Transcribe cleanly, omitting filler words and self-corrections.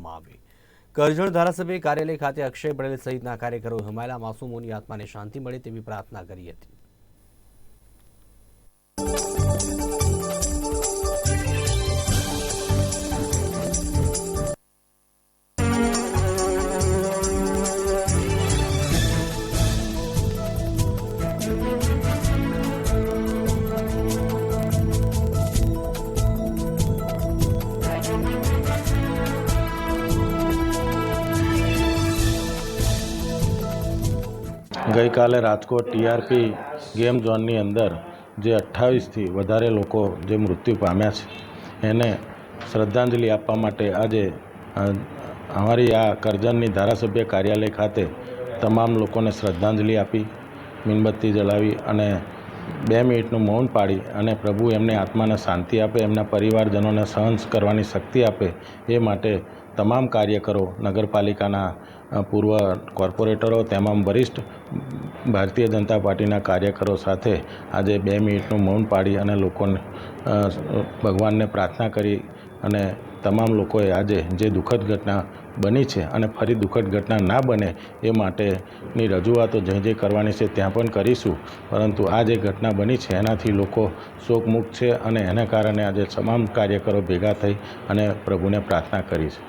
કરવામાં આવી। કરજણ ધારાસભ્ય કાર્યાલય ખાતે અક્ષય પટેલ સહિતના કાર્યકરો હમાયેલા માસૂમોની આત્માને શાંતિ મળે તેવી પ્રાર્થના કરી હતી। गई काले राजकोट टीआरपी गेम जोननी अंदर जे 28 थी वधारे लोको जे मृत्यु पाम्या छे एने श्रद्धांजलि आपवा माटे आजे अमारी आ करजणनी धारासभ्य कार्यालय खाते तमाम लोकोने श्रद्धांजलि आपी, मीणबत्ती जलावी अने 2 मिनिटनुं मौन पाड़ी अने प्रभु एमने आत्माने शांति आपे, एमना परिवारजनोने सहन करवानी शक्ति आपे ए माटे तमाम कार्यकरो नगरपालिकाना पूर्व कॉर्पोरेटरो तेमाम वरिष्ठ भारतीय जनता पार्टीना कार्यकरो साथे आज 2 मिनिटनुं मौन पाड़ी अने लोकोने भगवानने प्रार्थना करी अने तमाम लोकोए आज जे दुखद घटना बनी है अने फरी दुखद घटना ना बने ए माटेनी रजूआतो जे करवानी छे त्यां पण करीशुं, परंतु आ जे घटना बनी है एनाथी लोको शोकमुक्त है अने एना कारणे आज तमाम कार्यकरो भेगा थई अने प्रभुने प्रार्थना करी छे।